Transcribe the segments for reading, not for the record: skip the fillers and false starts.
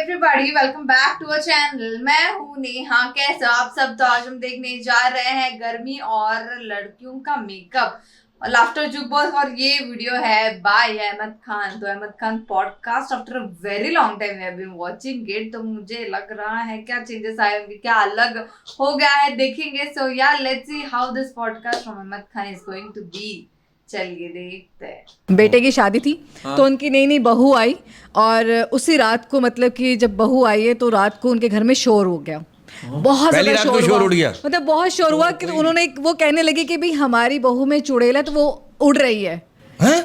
Everybody, welcome back to our channel. मैं हूँ नेहा। कैसे हो आप सब? तो आज हम देखने जा रहे हैं गर्मी और लड़कियों का मेकअप और लाफ्टर जुगबॉक्स। और ये वीडियो है बाय अहमद खान। तो Ahmed Khan podcast after a very long time I have been watching it. तो मुझे लग रहा है क्या चेंजेस आए होंगे, क्या अलग हो गया है, देखेंगे। सो यार, let's see how this podcast from Ahmed Khan is going to be. चलिए देखते हैं। बेटे की शादी थी तो उनकी नई नई बहू आई और उसी रात को, मतलब कि जब बहू आई है तो रात को उनके घर में शोर हो गया। बहुत पहली रात को शोर उड़ गया। मतलब बहुत शोर हुआ कि उन्होंने वो कहने लगी कि भाई हमारी बहू में चुड़ैल है तो वो उड़ रही है।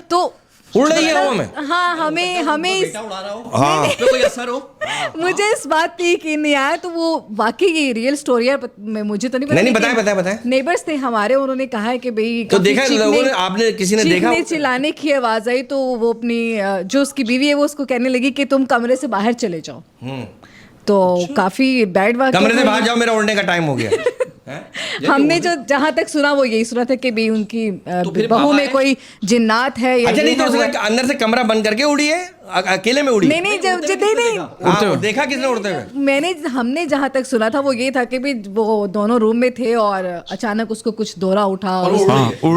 तो उड़ रही है हवा में? हाँ, हमें उड़ा रहा हो, हाँ तो कोई असर हो। मुझे इस बात पे यकीन नहीं आया। तो वो वाकई ये रियल स्टोरी है, मुझे तो नहीं पता। नहीं, बताएं। नेबर्स थे हमारे, उन्होंने कहा है कि भाई तो देखा लोगों ने, आपने किसी ने देखा? चिल्लाने की आवाज आई तो वो अपनी जो उसकी बीवी है वो उसको कहने लगी कि तुम कमरे से बाहर चले जाओ। तो काफी बैड वाक़या। कमरे से बाहर जाओ, मेरा उड़ने का टाइम हो गया। हमने जो जहां तक सुना वो यही सुना था कि भी उनकी बहू में कोई जिन्नात है या अच्छा, नहीं तो उसने अंदर से कमरा बंद करके उड़ी है, अकेले में उड़ी? नहीं, देखा किसने उड़ते हुए? हमने जहां तक सुना था वो ये था कि भी वो दोनों रूम में थे और अचानक उसको कुछ दौरा उठा और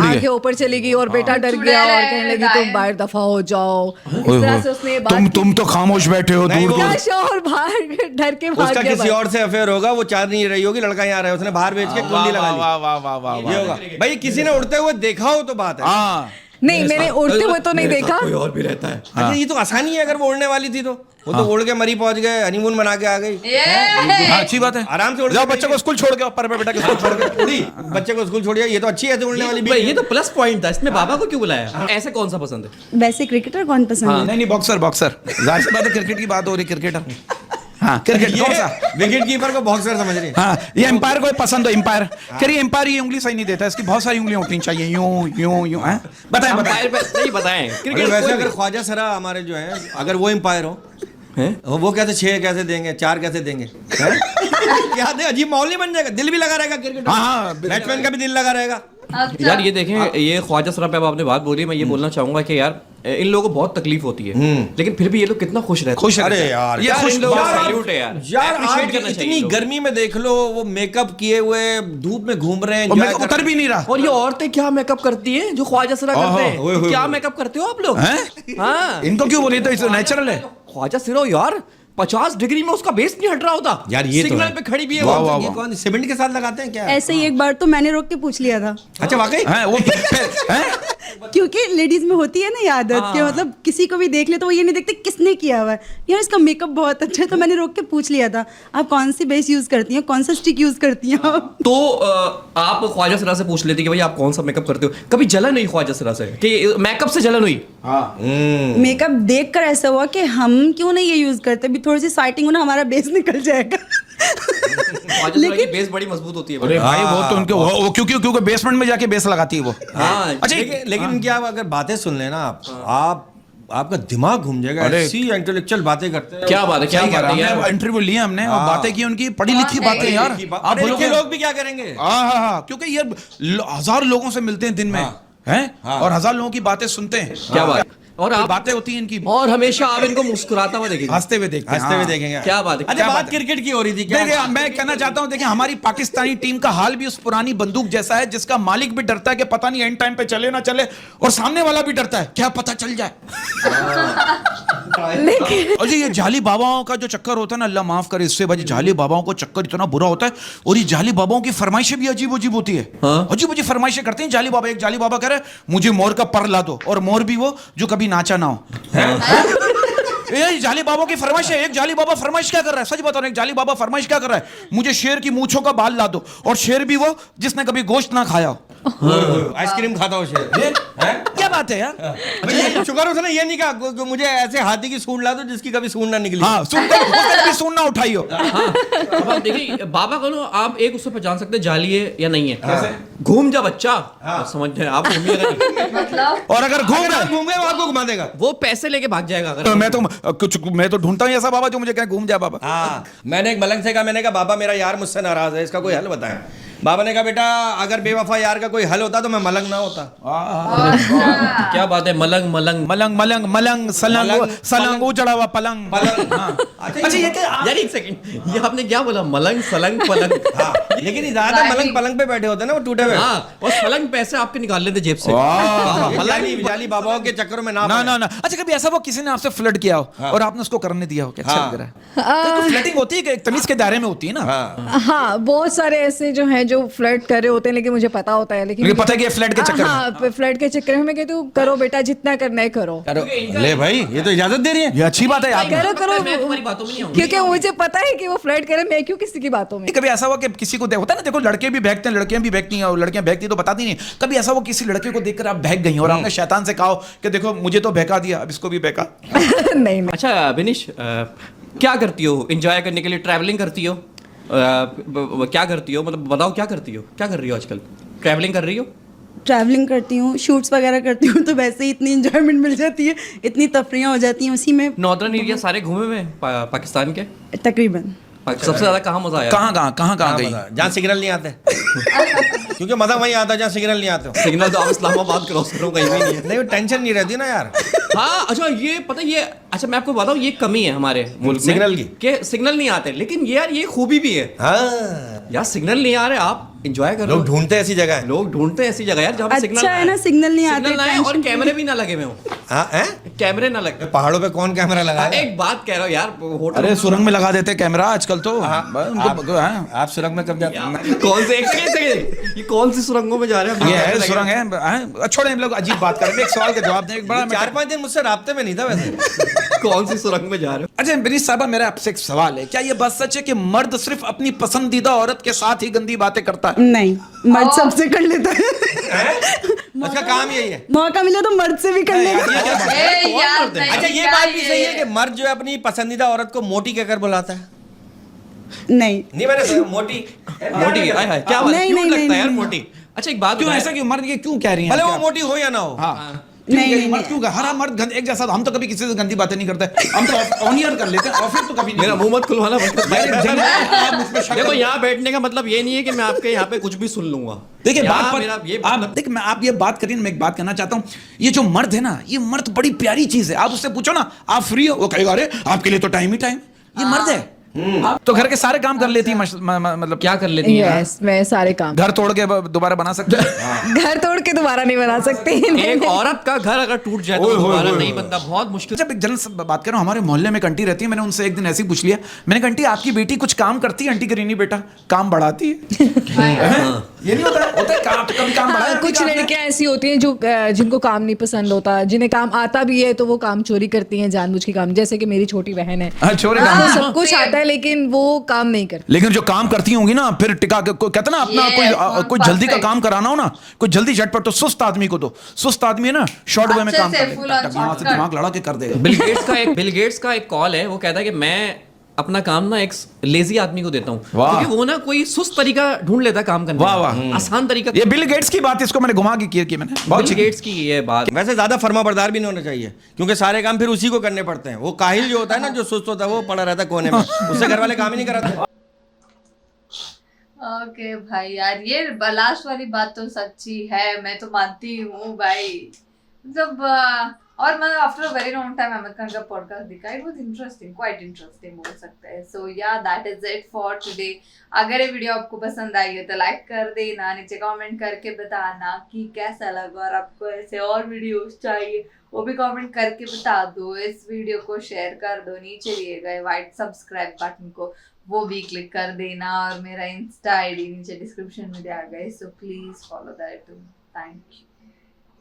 आंखें ऊपर चली गई और बेटा डर गया और कहने लगी तुम बाहर दफा हो जाओ। इस तरह से उसने तुम तो खामोश बैठे हो, दूर शोर बाहर डर के भाग उसका गया। किसी और से अफेयर होगा, वो चाह नहीं रही होगी, लड़का यहाँ रहा है, उसने बाहर बेच के कुंडी लगा ली। ये होगा भाई, किसी ने उड़ते हुए देखा हो तो बात है। नहीं, मैंने उड़ते हुए तो नहीं देखा। कोई और भी रहता है। अच्छा, ये तो आसानी है। अगर वो उड़ने वाली थी तो वो तो उड़ के मरी पहुंच गए, हनीमून बना के आ गई। अच्छी बात है। आराम से उड़ जाओ, बच्चे को स्कूल छोड़ के ऊपर बेटा के स्कूल छोड़ के उड़ी, बच्चे को स्कूल छोड़ दिया। ये तो अच्छी है उड़ने वाली। ये तो प्लस पॉइंट था। इसमें बाबा को क्यों बुलाया? ऐसे कौन सा पसंद है? वैसे क्रिकेटर कौन पसंद है? नहीं, बॉक्सर जाहिर सी बात है, क्रिकेट की बात हो रही, क्रिकेटर। हाँ, क्रिकेट कौन सा? विकेट कीपर को बॉक्सर समझ रहे हैं। हाँ, ये एम्पायर को पसंद हो, एम्पायर करिए। एम्पायर ये उंगली सही नहीं देता, इसकी बहुत सारी उंगलियां उठनी चाहिए, यूं। बताएं। नहीं बताएं। क्रिकेट वैसे अगर ख्वाजा सरा हमारे जो है, अगर वो एम्पायर हो, वो कैसे 6 कैसे देंगे, 4 कैसे देंगे? क्या दे, अजीब माहौल नहीं बन जाएगा? दिल भी लगा रहेगा क्रिकेट। हाँ, बैट्समैन का भी दिल लगा रहेगा। अच्छा। यार ये देखें, ये ख्वाजा सरा पे अब आपने बात बोली, मैं ये बोलना चाहूंगा कि यार इन लोगों को बहुत तकलीफ होती है, लेकिन फिर भी ये लोग कितना खुश रहते हैं। अरे यार, ये खुश लोग यार, सैल्यूट है यार। आप इतनी गर्मी में देख लो, वो मेकअप किए हुए धूप में घूम रहे हैं, मेकअप उतर भी नहीं रहा। और ये औरतें क्या मेकअप करती हैं जो ख्वाजा सरा करते हैं? तो क्या मेकअप करते हो आप लोग? हाँ, इनको क्यों बोली? तो नेचुरल है। ख्वाजा सरा यार 50 डिग्री में उसका बेस नहीं हट रहा होता यार। ये सिग्नल तो पे खड़ी भी है। ये कौन सीमेंट के साथ लगाते हैं क्या? ऐसे ही एक बार तो मैंने रोक के पूछ लिया था। अच्छा, वाकई? वो क्योंकि लेडीज में होती है ना ये आदत कि मतलब किसी को भी देख ले तो वो ये नहीं देखते किसने किया हुआ है, यार इसका मेकअप बहुत अच्छा है। तो मैंने रोक के पूछ लिया था, आप कौन सी बेस यूज करती हैं, कौन सा स्टिक यूज करती हैं आप? तो आप ख्वाजा सरा से पूछ लेती कि भाई आप कौन सा मेकअप करते हो? कभी जलन नहीं ख्वाजा सरा से कि मेकअप से जलन हुई? मेकअप देख कर ऐसा हुआ कि हम क्यों नहीं ये यूज करते, भी थोड़ी सी साइटिंग हो ना, हमारा बेस निकल जाएगा। ख्वाजा सरा की बेस बड़ी मजबूत होती है। अरे भाई, वो तो उनके वो क्योंकि बेसमेंट में जाके बेस लगाती है वो। अच्छा, लेकिन इनकी आप अगर बातें सुन लेना, आपका दिमाग घूम जाएगा। ऐसी इंटेलेक्चुअल बातें करते हैं। क्या बात है, क्या बात है यार। इंटरव्यू लिया हमने और बातें की उनकी, पढ़ी लिखी बातें यार। आप बोलोगे लोग भी क्या करेंगे? हाँ, क्योंकि ये 1000 लोगों से मिलते हैं दिन में, हैं, और 1000 लोगों की बातें सुनते हैं। क्या बात? और आप बातें होती हैं इनकी, और हमेशा आप इनको मुस्कुराता हुआ देखेंगे, हंसते हुए देखेंगे। क्या बात है? अच्छा, बात क्रिकेट की हो रही थी क्या? देखिए, मैं कहना चाहता हूं, देखिए हमारी पाकिस्तानी टीम का हाल भी उस पुरानी बंदूक जैसा है जिसका मालिक भी डरता है कि पता नहीं एंड टाइम पे चले ना चले, और सामने वाला भी डरता है क्या पता चल जाए। और ये जाली बाबाओं का जो चक्कर होता है ना, अल्लाह माफ करे, इससे भाई जाली बाबाओं को चक्कर इतना बुरा होता है। और ये जाली बाबाओं की फरमाइशें भी अजीब अजीब होती है। अजीब अजीब फरमाइशें करते हैं जाली बाबा। एक जाली बाबा कह रहे मुझे मोर का पर ला दो, और मोर भी वो जो कभी नाचा ना हो। ये जाली बाबा की फरमाइश है। एक जाली बाबा फरमाइश क्या कर रहा है, सच बता रहा हूं, एक जाली बाबा फरमाइश क्या कर रहा है, मुझे शेर की मूंछों का बाल ला दो, और शेर भी वो जिसने कभी गोश्त ना खाया हो। आइसक्रीम खाता हो शेर? क्या बात है यार। शुक्र उसने ये नहीं कहा मुझे ऐसे हाथी की सूंड ला दो जिसकी कभी सूंड ना निकली। हाँ, कभी सूंड ना उठाई हो। अब आप देखिए बाबा को आप एक उससे पहचान सकते जाली है या नहीं है। घूम जा बच्चा, समझ रहे हैं आप, घूमिएगा नहीं। मतलब और अगर घूम गए वो आपको घुमा देगा। वो पैसे लेके भाग जाएगा अगर। तो मैं तो ढूंढता हूँ ऐसा बाबा जो मुझे कहे घूम जा बाबा। हाँ, मैंने एक मलंग से कहा, मैंने कहा बाबा मेरा यार मुझसे नाराज है, इसका कोई हल बताएं। बाबा ने कहा बेटा अगर बेवफा यार का कोई हल होता तो मैं मलंग ना होता। क्या बात है, मलंग मलंग मलंग मलंग मलंग सलंग सलंग चढ़ा हुआ पलंग। अच्छा ये क्या यार एक सेकंड, ये आपने क्या बोला, मलंग सलंग पलंग? हाँ, लेकिन ज्यादा मलंग पलंग पे बैठे होते हैं ना वो टूटे हुए। हाँ, और सलंग पैसे आपके निकाल लेते जेब से। जाली बाबाओं के चक्करों में ना ना। अच्छा कभी ऐसा वो किसी ने आपसे फ्लर्ट किया हो और आपने उसको करने दिया हो, क्या अच्छा लग रहा है? फ्लर्टिंग होती है, तमीज के दायरे में होती है ना। हाँ, बहुत सारे ऐसे जो हैं जो फ्लर्ट कर रहे होते हैं, लेकिन मुझे पता होता है, लेकिन पता है कि फ्लर्ट के चक्कर में। हाँ, फ्लर्ट के चक्कर में मैं कहती हूँ करो बेटा, जितना करना है करो। ले भाई ये तो इजाजत दे रही है। ये अच्छी बात है आप। करो मैं तुम्हारी बातों में नहीं आऊंगी। क्योंकि मुझे पता है कि वो फ्लर्ट करे, मैं क्यों किसी की बातों में। कभी ऐसा हुआ कि किसी को होता है ना, देखो लड़के भी बहकते हैं, लड़कियां भी बहकती हैं, और लड़कियां बहकती तो बताती नहीं। कभी ऐसा हुआ किसी लड़के को देखकर आप बहक गई और आपने शैतान से कहा कि देखो मुझे तो बहका दिया, अब इसको भी बहका। नहीं। अच्छा विनिश, क्या करती हो एंजॉय करने के लिए? ट्रैवलिंग करती हो? क्या करती हो, मतलब बताओ क्या करती हो, क्या कर रही हो आजकल? ट्रैवलिंग कर रही हो? ट्रैवलिंग करती हूँ, शूट्स वगैरह करती हूँ, तो वैसे ही इतनी इंजॉयमेंट मिल जाती है, इतनी तफरियाँ हो जाती हैं उसी में। नॉर्दर्न एरिया सारे घूमे हुए पाकिस्तान के? तकरीबन। सबसे ज्यादा कहाँ मजा आया? कहाँ गई? जहाँ सिग्नल नहीं आते क्योंकि मजा वहीं आता है जहाँ सिग्नल नहीं आते। सिग्नल तो आप इस्लामाबाद क्रॉस करो, कहीं भी नहीं है। नहीं वो टेंशन नहीं रहती ना यार। हाँ अच्छा, ये पता है, ये अच्छा मैं आपको बताऊँ, ये कमी है हमारे मुल्क में सिग्नल की, कि सिग्नल नहीं आते, लेकिन ये यार ये खूबी भी है। हाँ यार सिग्नल नहीं आ रहे, आप एंजॉय करो। लोग ढूंढते ऐसी जगह है। लोग ढूंढते हैं ऐसी जगह यार जहाँ पे सिग्नल अच्छा है ना, सिग्नल नहीं आते, सिग्नल ना आए और टेंशन कैमरे भी ना लगे हुए हो, हाँ हैं? कैमरे ना लगे। पहाड़ों पे कौन कैमरा लगाएगा? एक बात कह रहा हूँ यार, होटल अरे सुरंग में लगा देते कैमरा आजकल तो। आप सुरंग में कब जाते हैं? कौन से एक सेकंड, ये कौन सी सुरंगों में जा रहे हैं? ये है सुरंग है। छोड़े हम लोग अजीब बात कर रहे हैं, एक सवाल का जवाब दें। एक बड़ा 4-5 दिन मुझसे राब्ते में नहीं था वैसे। कौन सी सुरंग में जा रहे हो? अच्छा बिनी साहबा, मेरा आपसे एक सवाल है, क्या ये बात सच है कि मर्द सिर्फ अपनी पसंदीदा औरत के साथ ही गंदी बातें करता है? नहीं, मर्द सबसे कर लेता है। उसका काम यही है। मौका मिले तो मर्द से भी कर लेगा। अच्छा ये बात भी सही है कि मर्द जो है अपनी पसंदीदा औरत को मोटी कहकर बुलाता है। नहीं मैंने मोटी मोटी हाय हाय, क्या बात है, नहीं, क्यों नहीं, लगता है यार नहीं, मोटी? अच्छा एक बात क्यों बताएं। ऐसा क्यों मर्द ये क्यों कह रही हैं? भले वो मोटी हो या ना हो। हाँ नहीं, मर्द क्यों हर मर्द एक जैसा। हम तो कभी किसी से गंदी बातें नहीं करते, हम तो ऑनियर कर लेते हैं, और फिर तो कभी नहीं। मेरा मुंह मत खुलवाना बंद कर। आप मुझ पे शक देखो करें। यहाँ बैठने का मतलब ये नहीं है कि मैं आपके यहाँ पे कुछ भी सुन लूंगा। देखिए यहाँ बात मेरा ये आप देखिए, मैं आप ये बात करिए, मैं एक बात कहना चाहता हूँ। ये जो मर्द है ना, ये मर्द बड़ी प्यारी चीज है। आप उससे पूछो ना आप फ्री हो, वो कहेगा अरे आपके लिए तो टाइम ही टाइम। ये मर्द है। आप तो घर के सारे काम कर लेती है, मतलब क्या कर लेती है? यस, मैं सारे काम घर तोड़ के दोबारा बना सकते हैं। घर तोड़ के दोबारा नहीं बना सकते। एक औरत का घर अगर टूट जाए तो दोबारा नहीं बनता, बहुत मुश्किल। जब एक जनरल से बात कर रहा हूँ, हमारे मोहल्ले में एक आंटी रहती है, मैंने उनसे एक दिन ऐसे ही पूछ लिया, मैंने कहा आंटी आपकी बेटी कुछ काम करती है? आंटी करी नहीं बेटा, काम बढ़ाती है। ये नहीं होता है काम, कभी काम बढ़ाया? कुछ लड़कियां ऐसी होती हैं जो जिनको काम नहीं पसंद होता, जिन्हें काम आता भी है तो वो काम चोरी करती हैं, जानबूझ के काम। जैसे कि मेरी छोटी बहन है, छोरे उसको सब कुछ आता है लेकिन वो काम नहीं करती। लेकिन जो काम करती होंगी ना, फिर टिका के कहते ना अपना कोई जल्दी का काम कराना हो ना, कोई जल्दी झटपट, तो सुस्त आदमी को दो। सुस्त आदमी है ना, शॉर्ट वे में काम कर लेगा, दिमाग लड़ा के कर देगा। बिल गेट्स का एक कॉल है, वो कहता है कि मैं अपना काम ना एक लेजी आदमी को देता हूँ, क्योंकि वो ना कोई सुस्त तरीका ढूंढ लेता है काम करने का। वाह, आसान तरीका। ये बिल गेट्स की बात, इसको मैंने घुमा के की मैंने। बिल गेट्स की ये बात। वैसे ज्यादा फर्माबरदार भी नहीं होना चाहिए, क्योंकि सारे काम फिर उसी को करने पड़ते हैं। वो काहिल जो होता है ना, जो सुस्त होता है, वो पड़ा रहता है कोने में, उससे घर वाले काम ही नहीं कराते। ओके भाई यार, ये लास्ट वाली बात तो सच्ची है, मैं तो मानती हूँ भाई। मतलब और मैं after a very long time Ahmed Khan का पॉडकास्ट देखा, it was interesting, quite interesting बोल सकते हैं। So yeah that is it for today. अगर ये वीडियो आपको पसंद आई है तो लाइक कर देना, नीचे कमेंट करके बताना कि कैसा लगा, और आपको ऐसे और वीडियोस चाहिए वो भी कमेंट करके बता दो। इस वीडियो को शेयर कर दो, नीचे दिए गए व्हाइट सब्सक्राइब बटन को वो भी क्लिक कर देना, और मेरा इंस्टा आईडी नीचे डिस्क्रिप्शन में दिया गया है, so please follow that too. Thank you.